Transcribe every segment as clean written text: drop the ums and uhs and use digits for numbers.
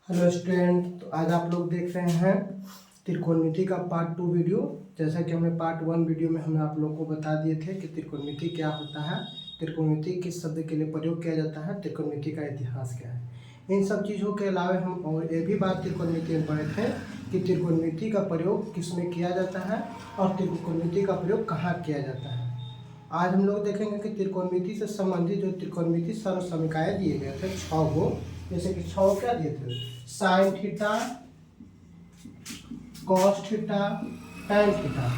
Hello student, तो आज आप लोग देख रहे हैं त्रिकोणमिति का पार्ट 2 वीडियो। जैसा कि हमने पार्ट 1 वीडियो में हमने आप लोगों को बता दिए थे कि त्रिकोणमिति क्या होता है, त्रिकोणमिति किस शब्द के लिए प्रयोग किया जाता है, त्रिकोणमिति का इतिहास क्या है। इन सब चीज़ों के अलावा हम और ये भी बात त्रिकोणमिति में पढ़े थे कि त्रिकोणमिति का प्रयोग किस में किया जाता है और त्रिकोणमिति का प्रयोग कहाँ किया जाता है। आज हम लोग देखेंगे कि त्रिकोणमिति से संबंधित जो त्रिकोणमिति सर्वसमीकाएँ दिए गए थे 6 को, जैसे कि 6 क्या दिए थे, sine theta, cos theta, tan theta,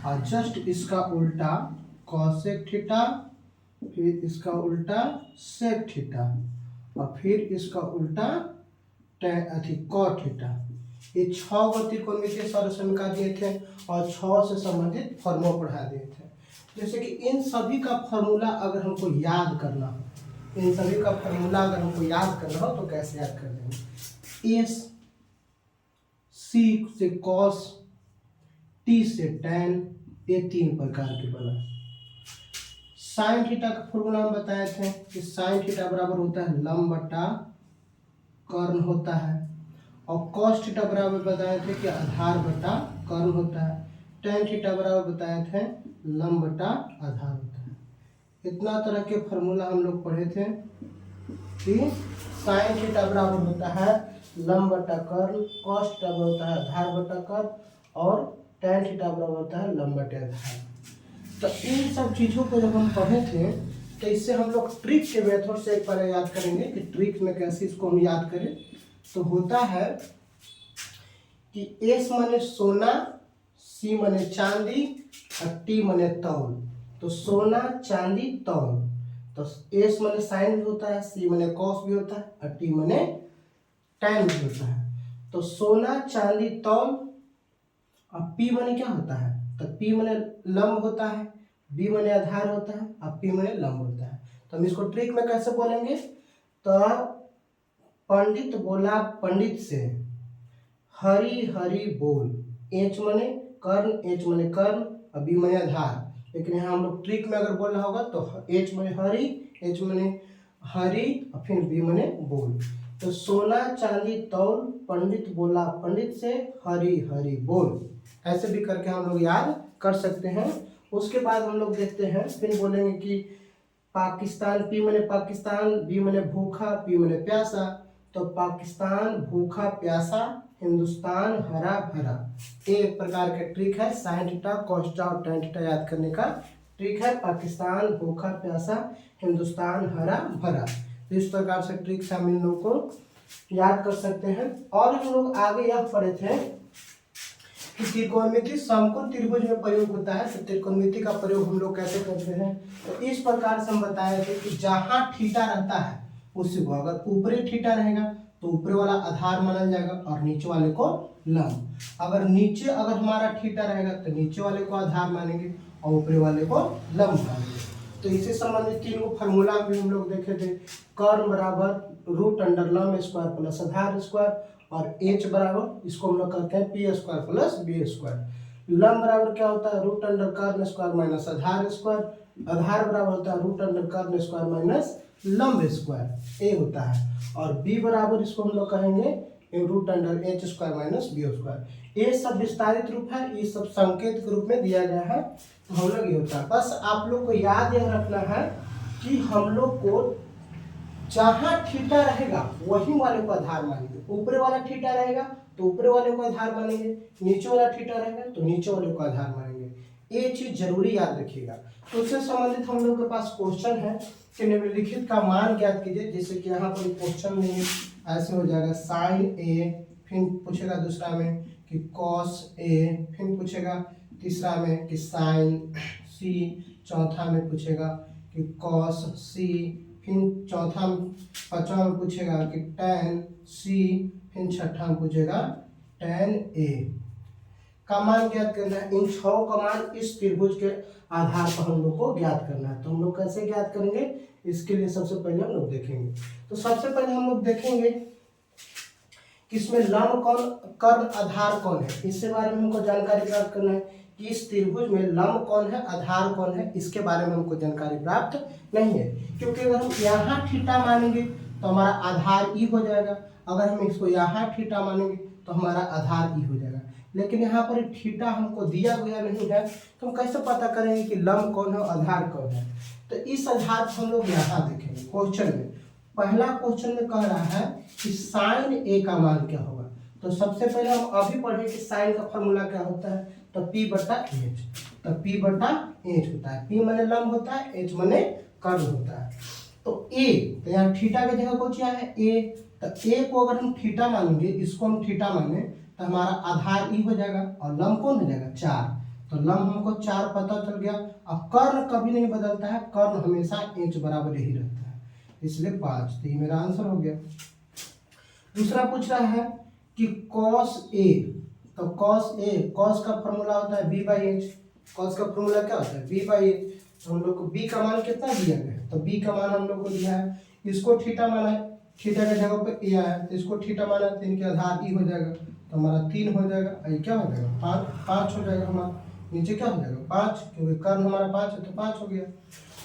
और जस्ट इसका उल्टा कॉसेक थीटा, फिर इसका उल्टा सेक थीटा, और फिर इसका उल्टा कॉट थीटा। ये 6 को त्रिकोणमितीय सर्वसमीका दिए थे और 6 से संबंधित फॉर्मूला पढ़ा दिए थे। जैसे कि इन सभी का फॉर्मूला अगर हमको याद करना हो, इन सभी का फॉर्मूला अगर हमको याद करना हो तो कैसे याद कर लेंगे। एस सी से कॉस, टी से टैन, ये 3 प्रकार के बना। साइन थीटा का फॉर्मूला हम बताए थे कि साइन थीटा बराबर होता है लंब बटा कर्ण होता है, और कॉस थीटा बराबर बताए थे कि आधार बटा कर्ण होता है। टैन थीटा बराबर बताए थे लंब बटा आधार होता है। इतना तरह के फॉर्मूला हम लोग पढ़े थे कि साइन थीटा बराबर होता है लंब बटा कर्ण, कॉस थीटा बराबर होता है आधार बटा कर्ण, और टैन थीटा बराबर होता है लंब बटे आधार। तो इन सब चीज़ों को जब हम पढ़े थे तो इससे हम लोग ट्रिक के मेथड से एक बार याद करेंगे कि ट्रिक में कैसे इसको हम याद करें। तो होता है कि एस माने सोना, सी माने चांदी, और टी माने तौल। तो सोना, चांदी, तौल। तो एस माने साइन भी होता है, सी माने कॉस भी होता है, और टी माने टैन भी होता है। तो सोना, चांदी, तौल, और पी माने क्या होता है, तो पी माने लंब होता है, बी माने आधार होता है, और पी माने लंब होता है। तो हम इसको ट्रिक में कैसे बोलेंगे, तो पंडित बोला पंडित से, हरि हरि बोल। एच माने कर्ण, एच माने कर्ण, और बी माने आधार। लेकिन यहाँ हम लोग ट्रिक में अगर बोल रहा होगा तो एच माने हरि, एच माने हरि, और फिर बी माने बोल। तो सोना चांदी तौल, पंडित बोला पंडित से, हरि हरि बोल। ऐसे भी करके हम लोग याद कर सकते हैं। उसके बाद हम लोग देखते हैं, फिर बोलेंगे कि पाकिस्तान, पी माने पाकिस्तान, बी माने भूखा, पी माने प्यासा। तो पाकिस्तान भूखा प्यासा, हिंदुस्तान हरा भरा। ये एक प्रकार का ट्रिक है, साइन थीटा, कॉस थीटा और टैन थीटा याद करने का ट्रिक है। पाकिस्तान भूखा प्यासा, हिंदुस्तान हरा भरा। तो इस प्रकार से ट्रिक से हम इन लोगों को याद कर सकते हैं। और हम लोग आगे यह पढ़े थे कि त्रिकोणमिति समकोण त्रिभुज में प्रयोग होता है। तो त्रिकोणमिति का प्रयोग हम लोग कैसे करते हैं, तो इस प्रकार से हम बताए थे कि जहां थीटा रहता है उसी को, अगर ऊपरी थीटा रहेगा तो ऊपरी वाला आधार माना जाएगा और नीचे वाले को लंब। अगर नीचे अगर हमारा थीटा रहेगा तो नीचे वाले को आधार मानेंगे और ऊपरी वाले को लंब मानेंगे। तो इससे संबंधित 3 फॉर्मूला भी हम लोग देखे थे। कर्ण बराबर रूट अंडर लंब स्क्वायर प्लस आधार स्क्वायर, और एच बराबर इसको हम लोग कहते हैं P square plus B square. लंब बराबर क्या होता है, रूट अंडर कर्ण स्क्वायर माइनस आधार स्क्वायर। आधार बराबर होता है रूट अंडर कर्ण स्क्वायर माइनस लंब स्क्वायर, ए होता है। और बी बराबर इसको हम लोग कहेंगे root under H square minus B square. ये सब विस्तारित रूप है, ये सब संकेत के रूप में दिया गया है। तो हम लोग ये होता है, बस आप लोग को याद यह रखना है कि हम लोग को जहां थीटा रहेगा वही वाले को आधार मानेंगे। ऊपरी वाला थीटा रहेगा तो ऊपरी वाले को आधार मानेंगे, नीचे वाला थीटा रहेगा तो नीचे वाले को आधार मानेंगे। ये चीज जरूरी याद रखिएगा। तो उससे संबंधित हम लोग के पास क्वेश्चन है कि निम्नलिखित का मान ज्ञात कीजिए। जैसे कि यहाँ पर क्वेश्चन में ऐसे हो जाएगा साइन ए, फिर पूछेगा दूसरा में कि कॉस ए, फिर पूछेगा तीसरा में कि साइन सी, चौथा में पूछेगा कि कॉस सी, फिर पांचवा में पूछेगा कि टैन सी, फिर छठा में पूछेगा टैन ए। का मान ज्ञात करना है। इन 6 का मान इस त्रिभुज के आधार पर हम लोग को ज्ञात करना है। तो हम लोग कैसे ज्ञात करेंगे, इसके लिए सबसे पहले हम लोग देखेंगे। तो सबसे पहले हम लोग देखेंगे कि इसमें लंब कौन, कर्ण, आधार कौन है, इसके बारे में हमको जानकारी प्राप्त करना है कि इस त्रिभुज में लंब कौन है, आधार कौन है, इसके बारे में हमको जानकारी प्राप्त नहीं है। क्योंकि अगर हम यहाँ थीटा मानेंगे तो हमारा आधार ई हो जाएगा। अगर हम इसको यहाँ थीटा मानेंगे तो हमारा आधार ई हो जाएगा। लेकिन यहाँ पर थीटा हमको दिया गया नहीं है, तो हम कैसे पता करेंगे कि लंब कौन है आधार कौन है। तो इस आधार को हम लोग यहाँ देखेंगे क्वेश्चन में। पहला क्वेश्चन में कह रहा है कि साइन ए का मान क्या होगा। तो सबसे पहले हम अभी पढ़े कि साइन का फॉर्मूला क्या होता है, तो P बटा एच। तो P बटा एच होता है। P माने लंब होता है, एच माने कर्ण होता है। तो ए, तो यहाँ थीटा की जगह कौन सा है ए। तो ए को अगर हम थीटा मानेंगे, इसको हम थीटा माने, तो हमारा आधार ई हो जाएगा और लंब कौन हो जाएगा 4। तो लंब हमको 4 पता चल गया। अब कर्ण कभी नहीं बदलता है, कर्ण हमेशा एच बराबर ही रहता है, इसलिए 5। तो ये मेरा आंसर हो गया। दूसरा पूछ रहा है कि cos ए। तो cos ए, cos का फॉर्मूला होता है b बाई एच। cos का फॉर्मूला क्या होता है b बाई एच। तो हम लोग को b का मान कितना दिया गया है, तो b का मान हम लोग को दिया है, इसको थीटा माना है, थीटा के जगह पे ए आया है, तो इसको थीटा माना है, तो इनके आधार ई हो जाएगा। तो हमारा 3 हो जाएगा, ये क्या हो जाएगा 5 हो जाएगा हमारा। नीचे क्या हो जाएगा 5, क्योंकि कर्ण हमारा 5 है तो 5 हो गया।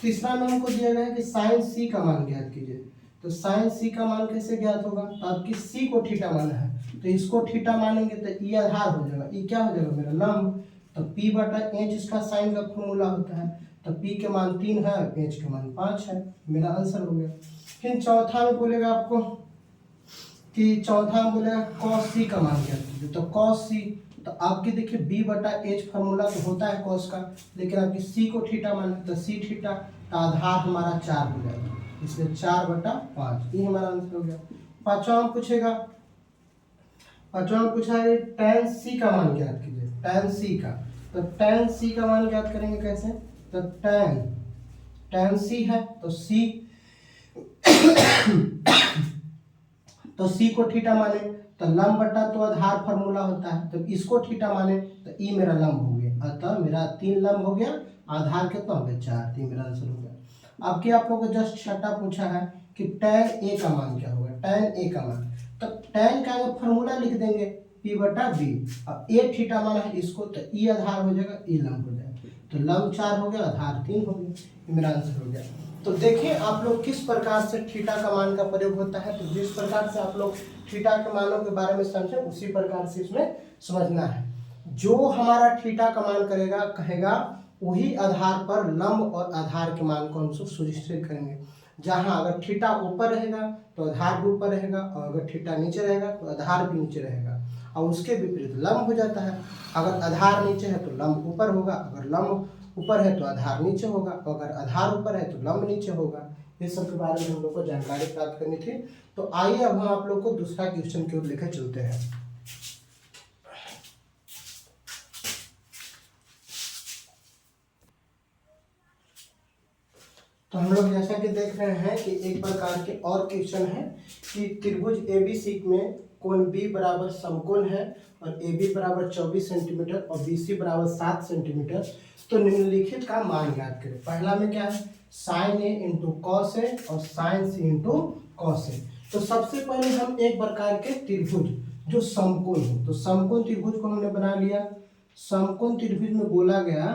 तीसरा में हमको दिया गया है कि साइन सी का मान ज्ञात कीजिए। तो साइन सी का मान कैसे ज्ञात होगा, तो आपकी सी को थीटा माना है, तो इसको थीटा मानेंगे तो ई आधार हो जाएगा, ई क्या हो जाएगा मेरा लंब। तो P बटा एच इसका साइन का फॉर्मूला होता है। तो P के मान 3 है, एच के मान 5 है, मेरा आंसर हो गया। फिर चौथा में बोलेगा आपको कि चौथा में बोलेगा cos सी का मान ज्ञात कीजिए। तो cos सी, तो आपकी देखिए b बटा एच फॉर्मूला तो होता है cos का, लेकिन आपकी सी को थीटा माना, तो सी थीटा का आधार हमारा 4 हो जाएगा, इसलिए 4 बटा 5, ये हमारा आंसर हो गया। पांचवा में पूछेगा, पांचवा में पूछा है tan सी का मान ज्ञात कीजिए, tan सी का। तो tan सी का मान ज्ञात करेंगे कैसे, तो tan सी है तो सी तो सी को थीटा माने, तो लंब बटा तो आधार फॉर्मूला होता है, तो इसको थीटा माने तो ई मेरा लंब हो गया, अतः मेरा 3 लंब हो गया, आधार कितना हो गया 4, 3 मेरा आंसर हो गया। अब क्या आप लोगों को जस्ट छठा पूछा है कि tan ए का मान क्या होगा, tan ए का मान। तो tan का फॉर्मूला लिख देंगे P बटा बी। अब ए थीटा माना है इसको, तो ई आधार हो जाएगा, ई लंब हो जाएगा, तो लंब 4 हो गया, आधार 3 हो गया, ये मेरा आंसर हो गया। तो देखिए आप लोग किस प्रकार से थीटा का मान का प्रयोग होता है। तो जिस प्रकार से आप लोग थीटा के मानों के बारे में समझे, उसी प्रकार से इसमें समझना है। जो हमारा थीटा का मान करेगा कहेगा, वही आधार पर लंब और आधार के मान को हम सुनिश्चित करेंगे। जहां अगर थीटा ऊपर रहेगा तो आधार भी ऊपर रहेगा, और अगर थीटा नीचे रहेगा तो आधार भी नीचे रहेगा, और उसके विपरीत लंब हो जाता है। अगर आधार नीचे है तो लंब ऊपर होगा, अगर लंब ऊपर है तो आधार नीचे होगा, अगर आधार ऊपर है तो लंब नीचे होगा। ये सब के बारे में हम लोग को जानकारी प्राप्त करनी थी। तो आइए अब हम आप लोग को दूसरा क्वेश्चन की ओर लेकर चलते हैं। तो हम लोग जैसा कि देख रहे हैं कि एक प्रकार के और क्वेश्चन है कि त्रिभुज एबीसी में कोण बी बराबर समकोण है और ए बी बराबर 24 सेंटीमीटर और बी सी बराबर 7 सेंटीमीटर। तो निम्नलिखित का मान ज्ञात करें। पहला में क्या है, sign A into cos A और sign C into cos A. तो सबसे पहले हम एक प्रकार के त्रिभुज जो समकोण हो, तो समकोण त्रिभुज को हमने बना लिया। समकोण त्रिभुज में बोला गया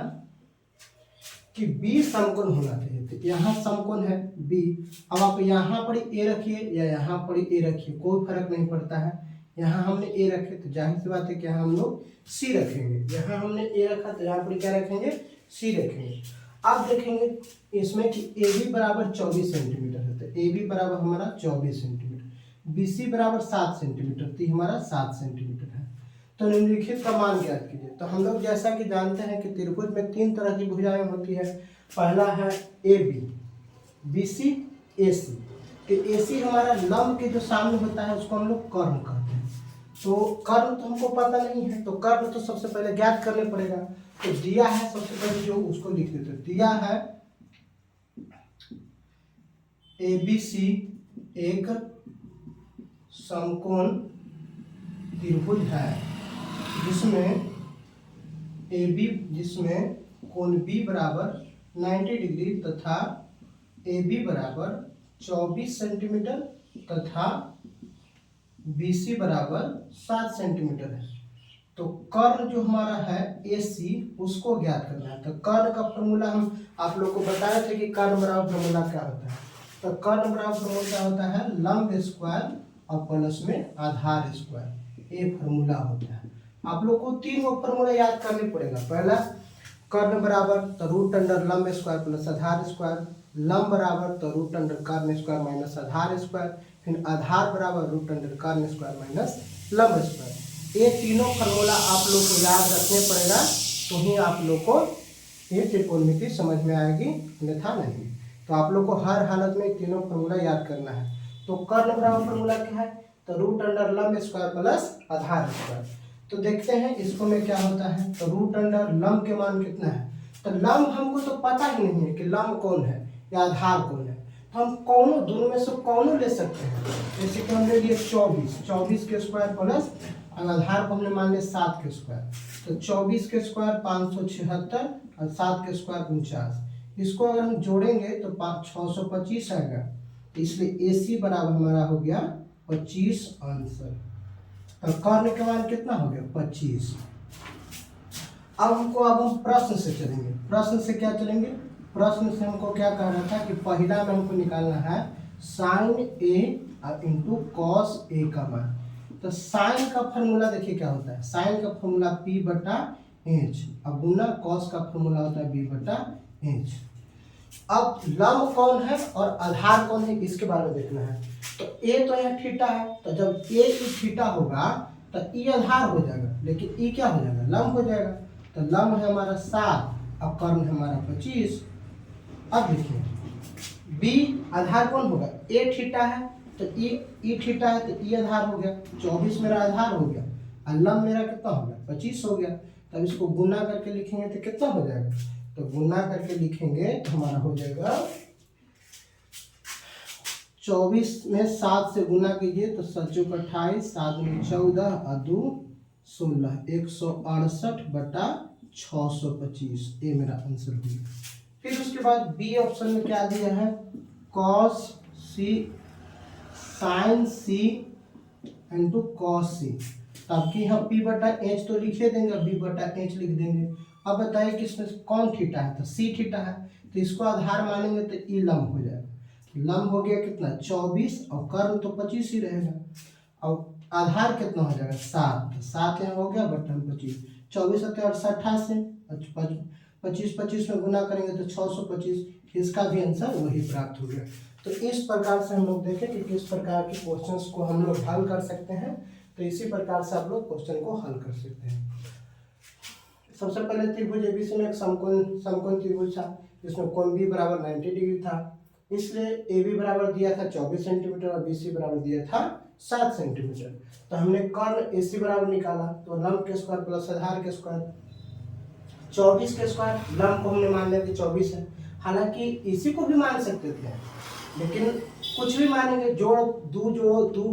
कि बी समकोण होना चाहिए, तो यहाँ समकोण है बी। अब आप यहाँ पर ए रखिए या यहाँ पर ए रखिए, कोई फर्क नहीं पड़ता है। यहाँ हमने ए रखे तो जाहिर सी बात है कि हम लोग सी रखेंगे, यहाँ हमने ए रखा तो यहाँ पर क्या रखेंगे, सी रखेंगे। अब देखेंगे इसमें कि ए बी बराबर 24 सेंटीमीटर है, तो ए बी बराबर हमारा 24 सेंटीमीटर, बी सी बराबर 7 सेंटीमीटर, तो हमारा 7 सेंटीमीटर है। तो निम्नलिखित का मान ज्ञात कीजिए। तो हम लोग जैसा कि जानते हैं कि त्रिभुज में 3 तरह की भुजाएं होती है। पहला है ए बी, बी सी, ए सी। तो ए सी हमारा लंब के जो सामने होता है उसको हम लोग कर्ण कहते हैं। तो कर्ण तो हमको पता नहीं है, तो कर्ण तो सबसे पहले ज्ञात करने पड़ेगा। तो दिया है सबसे पहले जो उसको लिख देते हैं। दिया है ए बी सी एक समकोण त्रिभुज है जिसमें कोण बी बराबर 90 डिग्री तथा ए बी बराबर 24 सेंटीमीटर तथा बी सी बराबर 7 सेंटीमीटर है। तो कर्ण जो हमारा है ए सी, उसको ज्ञात करना है। तो कर्ण का फॉर्मूला हम आप लोग को बताए थे कि कर्ण बराबर फॉर्मूला क्या होता है। तो कर्ण बराबर फॉर्मूला क्या होता है, लंब स्क्वायर और प्लस में आधार स्क्वायर, ये फॉर्मूला होता है। आप लोग को तीन वो फॉर्मूला याद करने पड़ेगा। पहला कर्ण बराबर तो रूट अंडर लंब स्क्वायर प्लस आधार स्क्वायर, लंब बराबर तो रूट अंडर कर्ण स्क्वायर माइनस आधार स्क्वायर, फिर आधार बराबर रूट अंडर कर्ण स्क्वायर माइनस लंब स्क्वायर। ये तीनों फॉर्मूला आप लोग को याद रखने पड़ेगा, तो ही आप लोग को ये त्रिकोणमिति समझ में आएगी, अन्यथा नहीं। तो आप लोग को हर हालत में तीनों फॉर्मूला याद करना है। तो कर्ण बराबर फॉर्मूला क्या है, तो रूट अंडर लंब स्क्वायर प्लस आधार स्क्वायर। तो देखते हैं इसको में क्या होता है। तो रूट अंडर लंब के मान कितना है, तो लंब हमको तो पता ही नहीं है कि लंब कौन है या आधार कौन है, तो हम कौनों दोनों में से कौनों ले सकते हैं। जैसे कि हम ले लिए 24 के स्क्वायर प्लस आधार को हमने मान लिया 7 के स्क्वायर, तो 24 के स्क्वायर 576 और 7 के स्क्वायर 49। इसको अगर हम जोड़ेंगे तो 625 आएगा, तो इसलिए AC बराबर हमारा हो गया 25 आंसर। और कर्ण का मान कितना हो गया 25। अब हम प्रश्न से चलेंगे। प्रश्न से क्या चलेंगे, प्रश्न से हमको क्या कह रहा था कि पहला में हमको निकालना है sign A into cos A का मान। तो साइन का फॉर्मूला देखिए क्या होता है, साइन का फॉर्मूला P बटा एच, अब गुना कॉस का फॉर्मूला होता है B बटा एच। अब लंब कौन है और आधार कौन है, इसके बारे में देखना है। तो ए तो यहाँ थीटा है, तो जब ए थीटा होगा तो ई आधार हो जाएगा, लेकिन ई क्या हो जाएगा, लंब हो जाएगा। तो लंब है हमारा 7 और कर्ण है हमारा 25। अब देखिए बी आधार कौन होगा, ए थीटा है तो ई थीटा है तो ई आधार हो गया, 24 मेरा आधार हो गया और लंब मेरा कितना हो गया 25 हो गया। तब इसको गुना करके लिखेंगे तो कितना हो जाएगा, तो गुना करके लिखेंगे तो हमारा हो जाएगा 24 में 7 से गुना कीजिए तो 7 × 28, 7 में 14 और 2 16, 168 बटा 625, ये मेरा आंसर हो गया। फिर उसके बाद बी ऑप्शन में क्या दिया है, कॉस सी साइन सी इंटू कॉस सी। आपके यहाँ P बटा एच तो लिखे देंगे, B बटा एच लिख देंगे। अब बताइए कि इसमें कौन थीटा है, तो C थीटा है, तो इसको आधार मानेंगे तो ई लंब हो जाएगा। लंब हो गया कितना 24 और कर्ण तो 25 ही रहेगा, और आधार कितना हो जाएगा 7, 7 यहाँ हो गया बटा 25, 24 और 88, 25 में गुना करेंगे तो 625, इसका भी आंसर वही प्राप्त हो गया। तो इस प्रकार से हम लोग देखें कि किस प्रकार के क्वेश्चंस को हम लोग हल कर सकते हैं। तो इसी प्रकार से आप लोग क्वेश्चन को हल कर सकते हैं। सबसे पहले त्रिभुज एबीसी में एक समकोण त्रिभुज था, जिसमें कोण बी बराबर 90 डिग्री था, इसलिए ए बी बराबर दिया था 24 सेंटीमीटर और बी सी बराबर दिया था 7 सेंटीमीटर। तो हमने कर्ण ए सी बराबर निकाला, तो लंब के स्क्वायर प्लस आधार के स्क्वायर, 24 के स्क्वायर, लंब को हमने मान लिया कि 24 है, हालांकि इसी को भी मान सकते थे, लेकिन कुछ भी मानेंगे, जोड़ो 2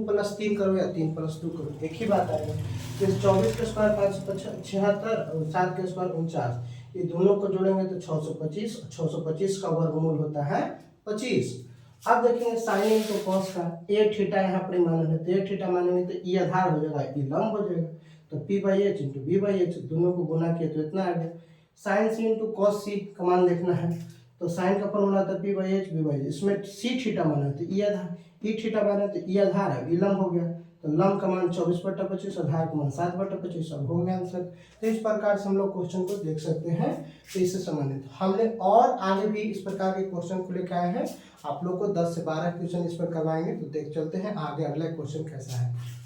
+ 3 करो या 3 + 2 करो, एक ही बात आएगा। तो 24 के स्क्वायर 576 और 7 के स्क्वायर 49, ये दोनों को जोड़ेंगे तो 625, 625 का वर्गमूल होता है 25। अब देखेंगे साइन तो कॉस का, ए थीटा यहाँ पर माना है, तो ए थीटा मानेंगे तो ई आधार हो जाएगा, ई लंब हो जाएगा, तो P/H इंटू B/H, दोनों को गुना किया तो इतना आ गया। साइन सी इंटू कॉस सी का मान देखना है, तो साइन का फॉर्मूला था P/H B/H, इसमें सी थीटा माना है तो ई आधार, ई थीटा माना तो ई आधार है, ई लंब हो गया, तो लंब का मान 24/25, आधार का मान 7/25, अब हो गया आंसर। तो इस प्रकार से हम लोग क्वेश्चन को देख सकते हैं। तो इससे संबंधित हमने और आगे भी इस प्रकार के क्वेश्चन को लेकर आए हैं, आप लोग को 10 से 12 क्वेश्चन इस पर करवाएंगे। तो देख चलते हैं आगे अगला क्वेश्चन कैसा है।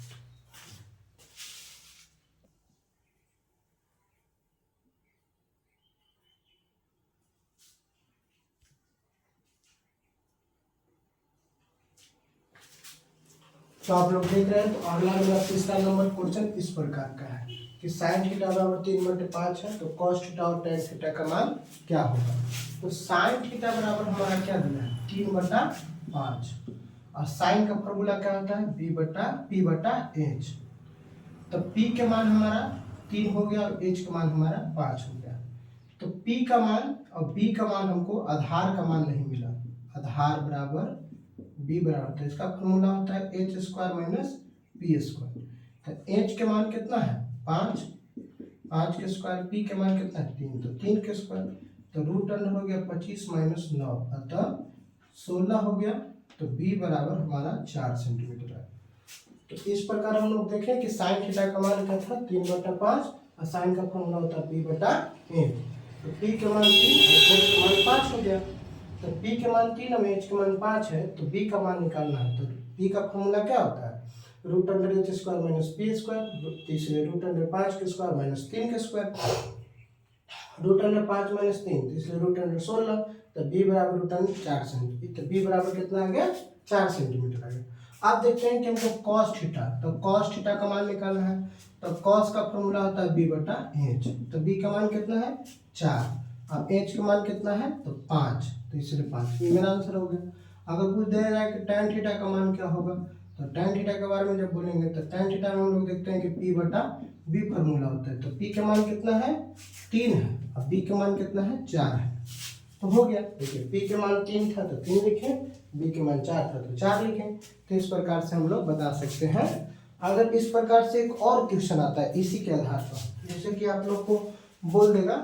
तो आप लोग देख रहे हैं, तो अगला मेरा तीसरा नंबर क्वेश्चन इस प्रकार का है कि साइन थीटा बराबर 3/5 है, तो कॉस थीटा और टेन थीटा का मान क्या होगा। तो साइन थीटा बराबर हमारा क्या दिया है 3/5, और साइन का फॉर्मूला क्या होता है P/H। तो P के मान हमारा 3 हो गया और H का मान हमारा 5 हो गया। तो P का मान और B का मान हमको आधार का मान नहीं मिला, आधार बराबर B बराबर, तो इसका फॉर्मूला होता है H² - P²। तो H के मान कितना है 5, 5 के स्क्वायर, P के मान कितना है 3, तो 3 के स्क्वायर, तो रूट अंडर हो गया 25 - 9, अतः 16 हो गया तो बी बराबर हमारा 4 सेंटीमीटर है। तो इस प्रकार हम लोग देखें कि साइन थीटा का मान क्या था 3/5 और साइन का फॉर्मूला होता है p/8। तो p के मान 3 और h के मान 5 हो गया। तो p के मान 3 और h के मान 5 है तो b का मान निकालना है। तो p का फॉर्मूला क्या होता है √h² - p², तीसरे √5 के स्क्वायर माइनस 3 के स्क्वायर, √5 - 3 तीसरे √16। तो b बराबर √4 सेंटीमीटर। तो b बराबर कितना आ गया 4 सेंटीमीटर आ गया। आप देखते हैं कि हमको cos थीटा, तो cos थीटा का मान निकालना है। तो cos का फॉर्मूला होता है b/h। तो b का मान कितना है 4 और h का मान कितना है तो 5, तो इसलिए 5 ये मेरा आंसर हो गया। अगर कुछ दे रहा है कि tan थीटा का मान क्या होगा, तो tan थीटा के बारे में जब बोलेंगे तो tan थीटा में हम लोग देखते हैं कि p/b फॉर्मूला होता है। तो p का मान कितना है 3 है और b का मान कितना है 4 है। तो हो गया। देखिए p के मान 3 था तो 3 लिखे, b के मान 4 था तो 4 लिखे। तो इस प्रकार से हम लोग बता सकते हैं। अगर इस प्रकार से एक और क्वेश्चन आता है इसी के आधार पर, जैसे कि आप लोग को बोल देगा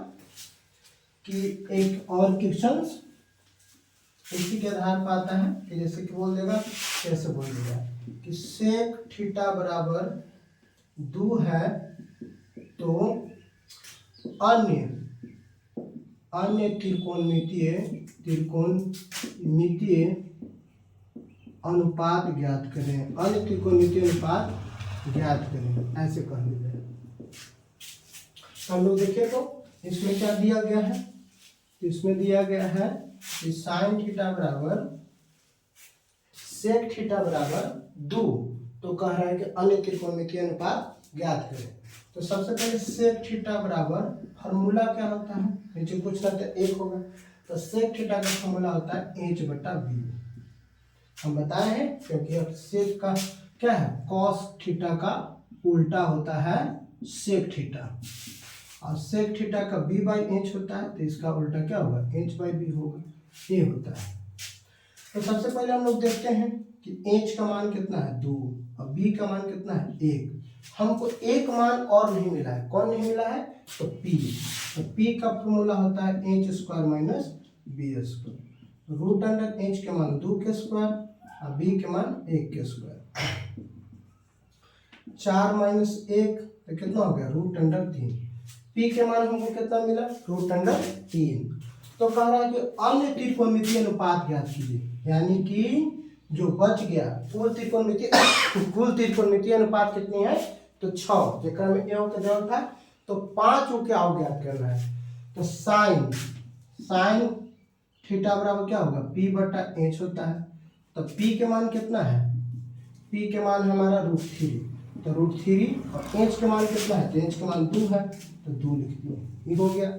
कि एक और क्वेश्चन इसी के आधार पर आता है कि जैसे कि बोल देगा, कैसे बोल देगा कि sec थीटा बराबर 2 है तो अन्य त्रिकोणमितीय अनुपात ज्ञात करें। अन्य त्रिकोणमितीय अनुपात ज्ञात करें, ऐसे कह दिया है। हम लोग देखें तो इसमें क्या दिया गया है, इसमें दिया गया है कि साइन थीटा बराबर सेक थीटा बराबर 2, तो कह रहा है कि अन्य त्रिकोणमितीय अनुपात ज्ञात करें। तो सबसे पहले सेक थीटा बराबर फॉर्मूला क्या होता है, नीचे पूछना था 1 होगा। तो सेक थीटा का फॉर्मूला होता है h/b। हम बताए हैं क्योंकि अब सेक का क्या है कॉस थीटा का उल्टा होता है सेक थीटा, और सेक थीटा का b/h होता है तो इसका उल्टा क्या होगा h/b होगा, ये होता है। तो सबसे पहले हम लोग देखते हैं कि h का मान कितना है 2 और b का मान कितना है 1। हमको एक मान और नहीं मिला है, कौन नहीं मिला है तो p। तो p का फॉर्मूला होता है h² - b²। √h के मान 2 के स्क्वायर और b के मान 1 के स्क्वायर। 4 - 1 तो कितना हो गया √3। p के मान हमको कितना मिला √3। तो कह रहा है कि अन्य त्रिकोणमितीय अनुपात ज्ञात कीजिए, यानी कि जो बच गया कुल त्रिकोणमितीय अनुपात कितनी है तो 6, जेकर में ए के जरूरत था तो 5 के आओ ज्ञात करना है। तो साइन थीटा बराबर क्या होगा p/h होता है। तो p के मान कितना है, p के मान हमारा √3, तो √3 और h के मान कितना है तो h के मान 2 है तो 2 लिख दिए, ये हो गया।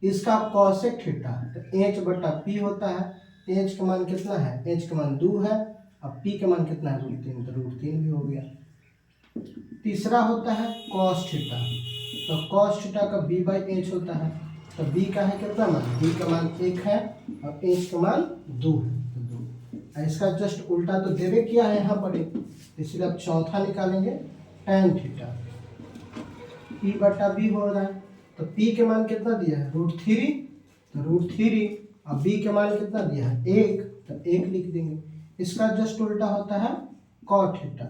इसका कॉसेक थीटा तो h/p होता है। h का मान कितना है h का मान 2 है और p का मान कितना है √3, तो √3 भी हो गया। तीसरा होता है cos थीटा, तो cos थीटा का b/h होता है। तो b का है कितना मान, b का मान 1 है और h का मान 2 है तो 2। इसका जस्ट उल्टा तो देवे किया है यहाँ पर, इसलिए अब चौथा निकालेंगे tan थीटा p/b हो रहा है। तो p के मान कितना दिया है √3, तो √3 और b के मान कितना दिया है 1, तो 1 लिख देंगे। इसका जस्ट उल्टा होता है cot थीटा,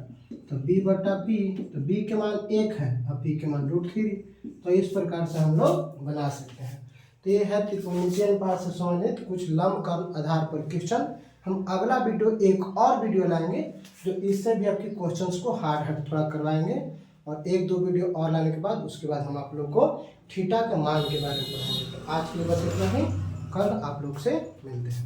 तो b/p, तो b के मान 1 है और p के मान √3। तो इस प्रकार से हम लोग बना सकते हैं। तो ये है त्रिकोणमितीय अनुपात से संबंधित कुछ लंबकर्म आधार पर क्वेश्चन। हम अगला वीडियो एक और वीडियो लाएंगे जो इससे भी आपके क्वेश्चंस को हार्ड थोड़ा करवाएंगे, और 1-2 वीडियो और लाने के बाद उसके बाद हम आप लोग को थीटा के मान के बारे में पढ़ाएंगे। तो आज के लिए बस इतना ही, कल आप लोग से मिलते हैं।